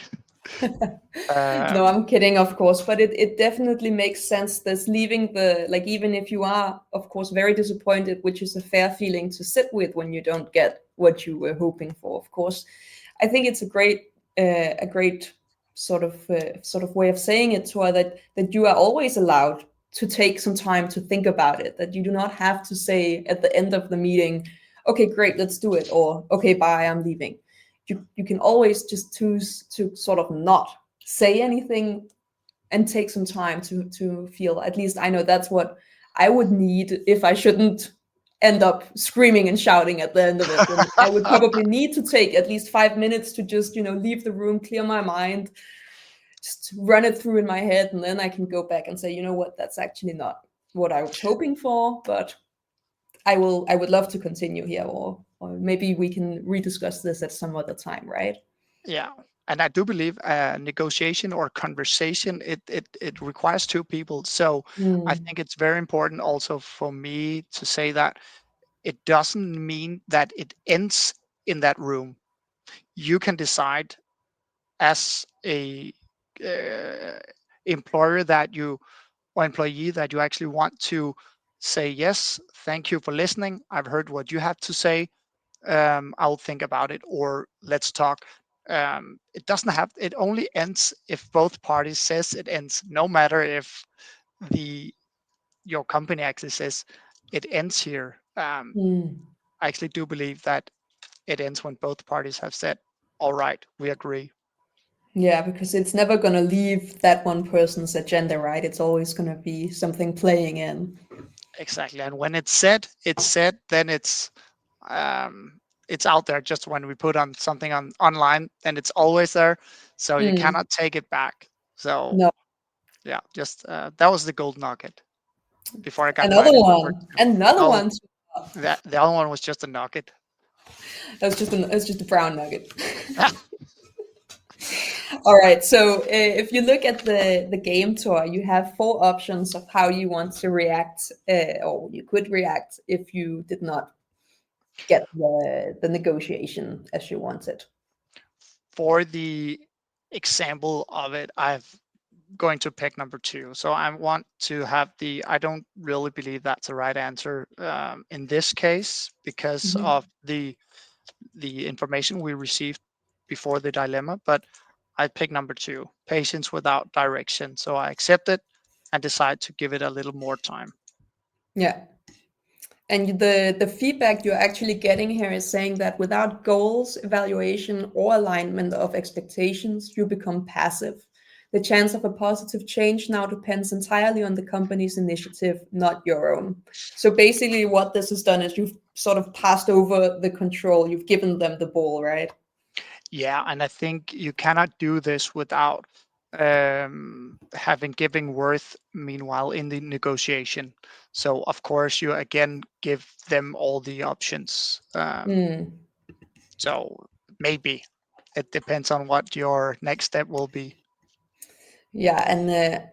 Speaker 1: No,
Speaker 2: Um,
Speaker 1: I'm kidding, of course, but it definitely makes sense. There's leaving like, even if you are, of course, very disappointed, which is a fair feeling to sit with when you don't get what you were hoping for, of course. I think it's a great sort of way of saying it, to her, that you are always allowed to take some time to think about it, that you do not have to say at the end of the meeting, okay, great, let's do it, or okay, bye, I'm leaving. You can always just choose to sort of not say anything and take some time to feel. At least I know that's what I would need if I shouldn't end up screaming and shouting at the end of it. And I would probably need to take at least 5 minutes to just, leave the room, clear my mind, just run it through in my head, and then I can go back and say, you know what, that's actually not what I was hoping for, but I would love to continue here, or maybe we can rediscuss this at some other time, right?
Speaker 2: Yeah, and I do believe negotiation or conversation, it requires two people. So I
Speaker 1: Mm.
Speaker 2: think it's very important also for me to say that it doesn't mean that it ends in that room. You can decide as a uh, employer that you or employee that you actually want to say, yes, thank you for listening, I've heard what you have to say, I'll think about it, or let's talk. It doesn't have, it only ends if both parties says it ends, no matter if the your company actually says it ends here.
Speaker 1: Mm.
Speaker 2: I actually do believe that it ends when both parties have said, all right, we agree.
Speaker 1: Yeah, because it's never going to leave that one person's agenda, right? It's always going to be something playing in.
Speaker 2: Exactly. And when it's said, then it's out there. Just when we put on something on online, then it's always there. So you
Speaker 1: Mm.
Speaker 2: cannot take it back. So
Speaker 1: No,
Speaker 2: yeah, just that was the gold nugget before I got
Speaker 1: another
Speaker 2: mine in number
Speaker 1: one,
Speaker 2: two.
Speaker 1: another
Speaker 2: Oh,
Speaker 1: one.
Speaker 2: that the other one was just a nugget.
Speaker 1: It's just a brown nugget. All right. So if you look at the game tour, you have four options of how you want to react, or you could react if you did not get the negotiation as you wanted.
Speaker 2: For the example of it, I'm going to pick number two. So I want to have the. I don't really believe that's the right answer in this case because
Speaker 1: Mhm.
Speaker 2: of the information we received before the dilemma, but I pick number two, patience without direction. So I accept it and decide to give it a little more time.
Speaker 1: Yeah. And the feedback you're actually getting here is saying that without goals, evaluation, or alignment of expectations, you become passive. The chance of a positive change now depends entirely on the company's initiative, not your own. So basically, what this has done is you've sort of passed over the control. You've given them the ball, right?
Speaker 2: Yeah, and I think you cannot do this without having giving worth meanwhile in the negotiation. So of course you again give them all the options.
Speaker 1: Mm.
Speaker 2: So maybe it depends on what your next step will be.
Speaker 1: Yeah, and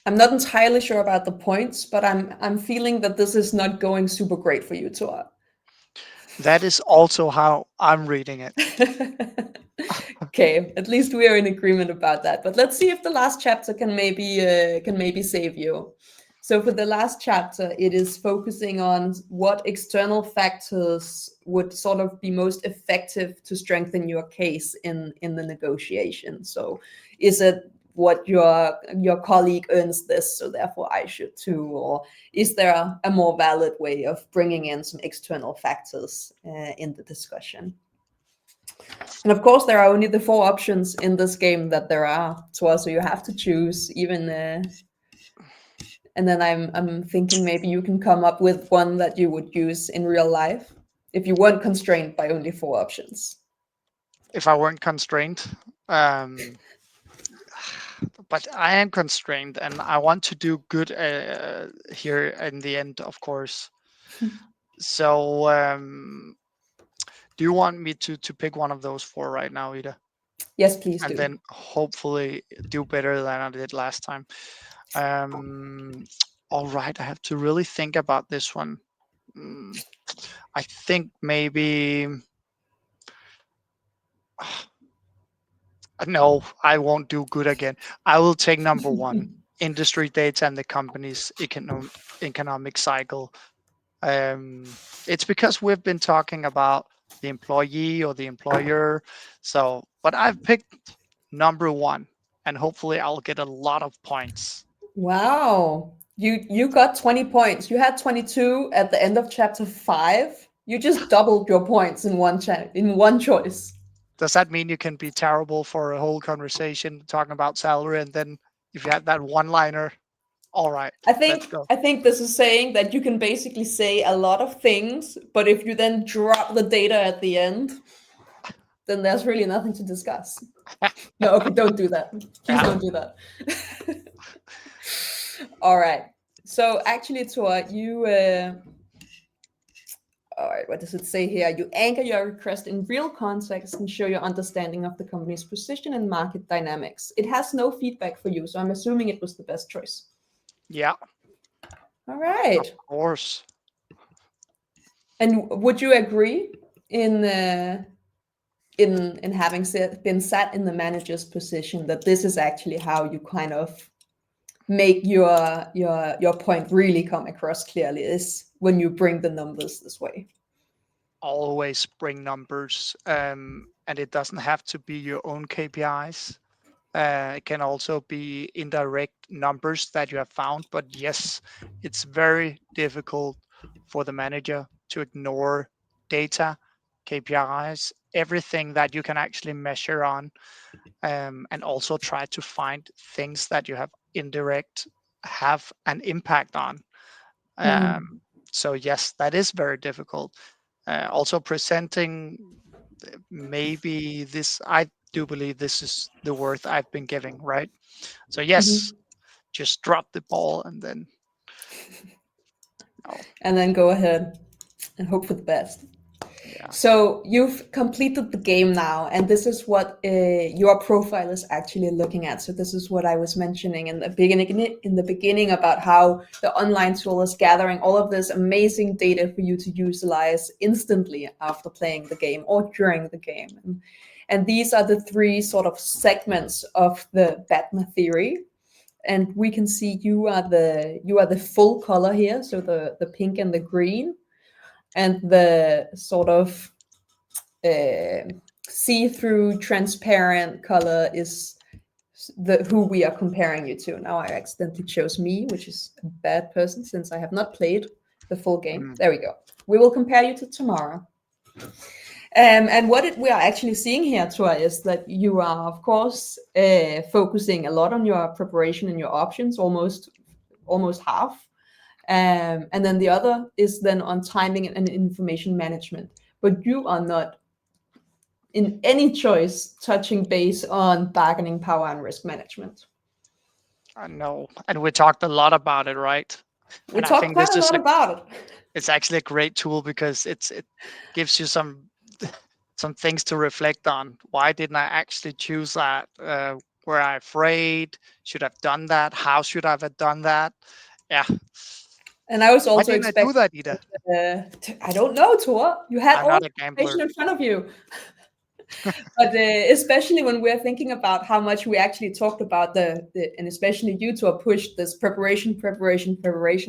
Speaker 1: I'm not entirely sure about the points, but I'm feeling that this is not going super great for you, Tor.
Speaker 2: That is also how I'm reading it.
Speaker 1: Okay, at least we are in agreement about that. But let's see if the last chapter can maybe save you. So for the last chapter, it is focusing on what external factors would sort of be most effective to strengthen your case in the negotiation. So is it what your colleague earns this, so therefore I should too, or is there a more valid way of bringing in some external factors in the discussion? And of course, there are only the four options in this game that there are to us, so you have to choose. Even, and then I'm thinking maybe you can come up with one that you would use in real life if you weren't constrained by only four options.
Speaker 2: If I weren't constrained, um, but I am constrained and I want to do good here in the end, of course. So, do you want me to pick one of those four right now, Ida,
Speaker 1: Yes, please
Speaker 2: and
Speaker 1: do.
Speaker 2: then hopefully do better than I did last time? Um, all right, I have to really think about this one. Mm, I think maybe no, I won't do good again. I will take number one, industry data and the company's economic cycle. It's because we've been talking about the employee or the employer. So, but I've picked number one, and hopefully I'll get a lot of points.
Speaker 1: Wow. You got 20 points. You had 22 at the end of chapter 5. You just doubled your points in one choice.
Speaker 2: Does that mean you can be terrible for a whole conversation talking about salary, and then if you had that one-liner, all right, let's go.
Speaker 1: I think this is saying that you can basically say a lot of things, but if you then drop the data at the end, then there's really nothing to discuss. No, okay, don't do that. Please don't do that. All right. So actually, Tor, you all right, what does it say here? You anchor your request in real context and show your understanding of the company's position and market dynamics. It has no feedback for you, so I'm assuming it was the best choice.
Speaker 2: Yeah,
Speaker 1: All right.
Speaker 2: of course.
Speaker 1: And would you agree in having been sat in the manager's position that this is actually how you kind of make your point really come across clearly, is when you bring the numbers this way?
Speaker 2: Always bring numbers, and it doesn't have to be your own KPIs. It can also be indirect numbers that you have found. But yes, it's very difficult for the manager to ignore data, KPIs, everything that you can actually measure on, and also try to find things that you have indirect have an impact on. So yes, that is very difficult. Also presenting, maybe this, I do believe this is the worth I've been giving, right? So yes, just drop the ball and then oh
Speaker 1: And then go ahead and hope for the best.
Speaker 2: yeah.
Speaker 1: So you've completed the game now, and this is what your profile is actually looking at. So this is what I was mentioning in the beginning about how the online tool is gathering all of this amazing data for you to utilize instantly after playing the game or during the game. And these are the three sort of segments of the BATNA theory. And we can see you are the full color here, so the pink and the green, and the sort of see-through transparent color is who we are comparing you to. Now I accidentally chose me, which is a bad person since I have not played the full game. There we go. We will compare you to Tamara. And what we are actually seeing here, Tor, is that you are, of course, focusing a lot on your preparation and your options, almost half. And then the other is then on timing and information management. But you are not in any choice touching base on bargaining power and risk management.
Speaker 2: I know, and we talked a lot about it, right?
Speaker 1: We
Speaker 2: And I
Speaker 1: talked
Speaker 2: think
Speaker 1: quite
Speaker 2: this
Speaker 1: a
Speaker 2: is
Speaker 1: lot about it.
Speaker 2: it's actually a great tool because it gives you some some things to reflect on. Why didn't I actually choose that? Were I afraid? Should I have done that? How should I have done that? Yeah.
Speaker 1: And I was
Speaker 2: Why
Speaker 1: also
Speaker 2: didn't I do
Speaker 1: expecting,
Speaker 2: that, Ida?
Speaker 1: I don't know, Tor. You had
Speaker 2: I'm
Speaker 1: all
Speaker 2: not
Speaker 1: the
Speaker 2: a
Speaker 1: information
Speaker 2: gambler.
Speaker 1: in front of you. But especially when we're thinking about how much we actually talked about and especially you two pushed this preparation,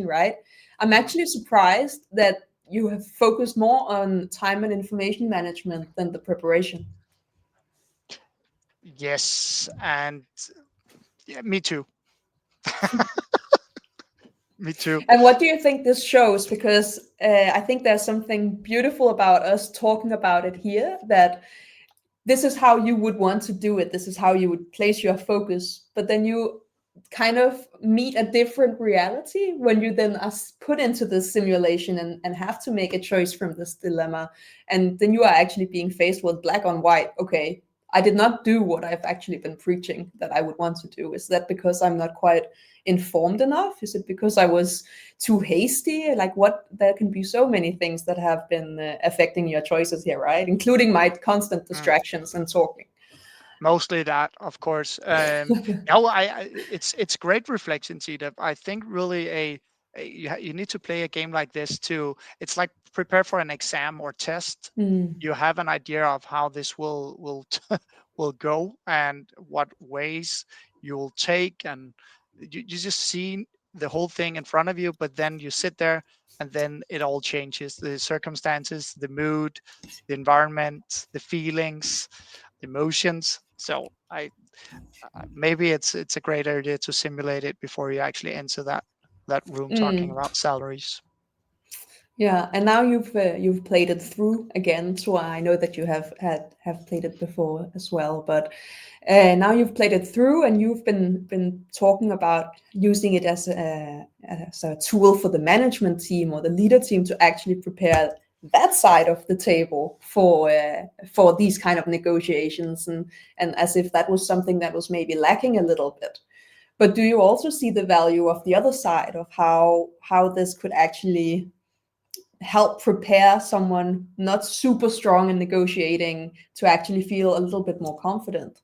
Speaker 1: right? I'm actually surprised that you have focused more on time and information management than the preparation.
Speaker 2: Yes, and yeah, me too. Me too.
Speaker 1: And what do you think this shows? Because I think there's something beautiful about us talking about it here, that this is how you would want to do it. This is how you would place your focus. But then you kind of meet a different reality when you then are put into this simulation and have to make a choice from this dilemma. And then you are actually being faced with black on white. Okay, I did not do what I've actually been preaching that I would want to do. Is that because I'm not quite informed enough? Is it because I was too hasty? Like, what? There can be so many things that have been affecting your choices here, right? Including my constant distractions and talking.
Speaker 2: Mostly that, of course. No, it's great reflection, Ida. I think really you need to play a game like this to. It's like prepare for an exam or test. You have an idea of how this will will go and what ways you will take, and you just see the whole thing in front of you. But then you sit there, and then it all changes. The circumstances, the mood, the environment, the feelings, emotions. So I maybe it's a great idea to simulate it before you actually enter that room talking about salaries.
Speaker 1: Yeah, and now you've played it through again, so I know that you have played it before as well. But now you've played it through, and you've been talking about using it as a tool for the management team or the leader team to actually prepare that side of the table for these kind of negotiations, and as if that was something that was maybe lacking a little bit. But do you also see the value of the other side of how this could actually help prepare someone not super strong in negotiating to actually feel a little bit more confident?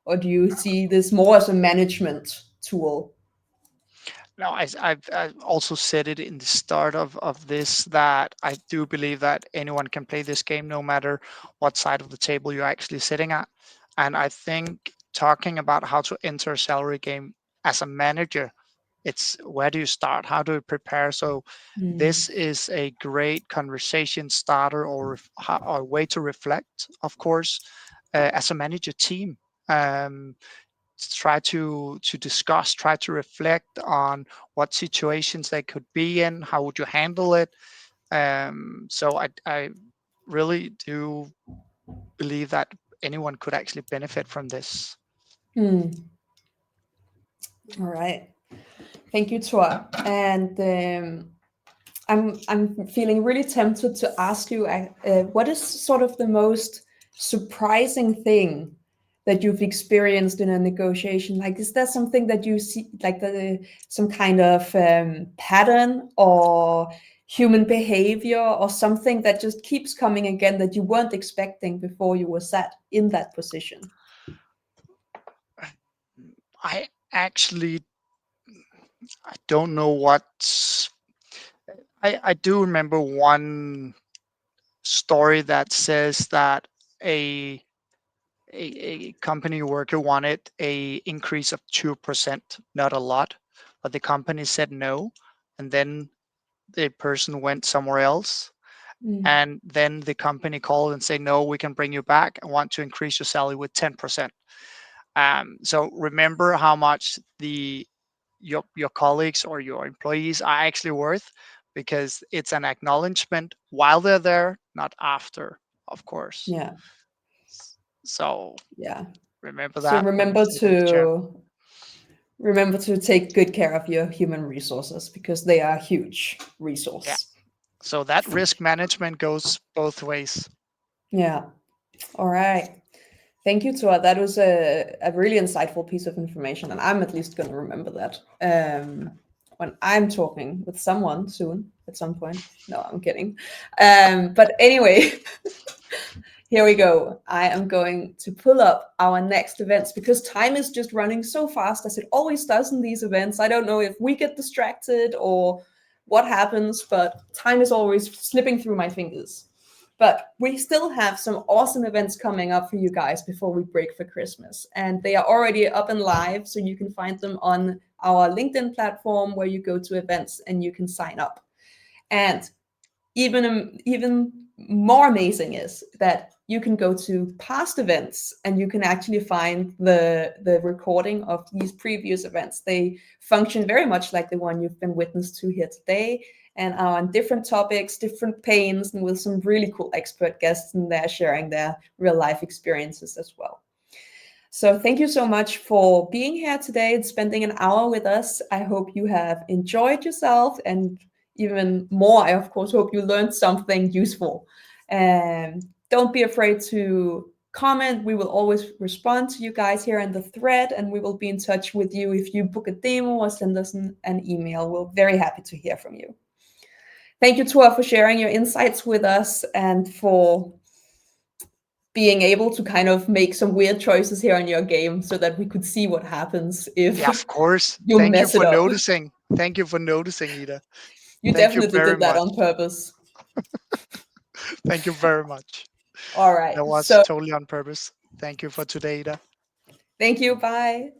Speaker 1: Or do you see this more as a management tool?
Speaker 2: No, I've also said it in the start of this, that I do believe that anyone can play this game no matter what side of the table you're actually sitting at. And I think talking about how to enter a salary game as a manager, it's where do you start? How do you prepare? So
Speaker 1: Mm.
Speaker 2: this is a great conversation starter, or a way to reflect, of course, as a manager team. Um, try to discuss, try to reflect on what situations they could be in, how would you handle it. So I really do believe that anyone could actually benefit from this.
Speaker 1: Mm. All right. Thank you, Tor. And I'm feeling really tempted to ask you, what is sort of the most surprising thing that you've experienced in a negotiation? Like, is there something that you see, like some kind of pattern or human behavior or something that just keeps coming again that you weren't expecting before you were sat in that position?
Speaker 2: I actually, I don't know what. I do remember one story that says that a a company worker wanted a increase of 2%, not a lot, but the company said no, and then the person went somewhere else,
Speaker 1: Mm.
Speaker 2: and then the company called and said, no, we can bring you back and want to increase your salary with 10%. So remember how much your colleagues or your employees are actually worth, because it's an acknowledgement while they're there, not after, of course.
Speaker 1: Yeah,
Speaker 2: So
Speaker 1: yeah.
Speaker 2: remember
Speaker 1: So
Speaker 2: that when you sit in the chair.
Speaker 1: remember to take good care of your human resources because they are a huge
Speaker 2: Yeah.
Speaker 1: resource.
Speaker 2: So that risk management goes both ways.
Speaker 1: Yeah. All right. Thank you, Tua. That was a really insightful piece of information, and I'm at least going to remember that when I'm talking with someone soon at some point. No, I'm kidding. But anyway, here we go. I am going to pull up our next events because time is just running so fast as it always does in these events. I don't know if we get distracted or what happens, but time is always slipping through my fingers. But we still have some awesome events coming up for you guys before we break for Christmas. And they are already up and live, so you can find them on our LinkedIn platform where you go to events and you can sign up. And even more amazing is that you can go to past events and you can actually find the recording of these previous events. They function very much like the one you've been witness to here today, and are on different topics, different pains, and with some really cool expert guests in there sharing their real life experiences as well. So thank you so much for being here today and spending an hour with us. I hope you have enjoyed yourself, and even more, I of course hope you learned something useful. And don't be afraid to comment. We will always respond to you guys here in the thread, and we will be in touch with you if you book a demo or send us an email. We're very happy to hear from you. Thank you, Tua, for sharing your insights with us and for being able to kind of make some weird choices here on your game so that we could see what happens if
Speaker 2: Yeah, of course.
Speaker 1: you
Speaker 2: Thank you
Speaker 1: mess it
Speaker 2: for
Speaker 1: up.
Speaker 2: noticing. Thank you for noticing, Ida.
Speaker 1: You
Speaker 2: Thank you
Speaker 1: definitely
Speaker 2: very
Speaker 1: did that
Speaker 2: much.
Speaker 1: on purpose.
Speaker 2: Thank you very much.
Speaker 1: All right.
Speaker 2: That was
Speaker 1: So
Speaker 2: totally on purpose. Thank you for today, Ida.
Speaker 1: thank you. Bye.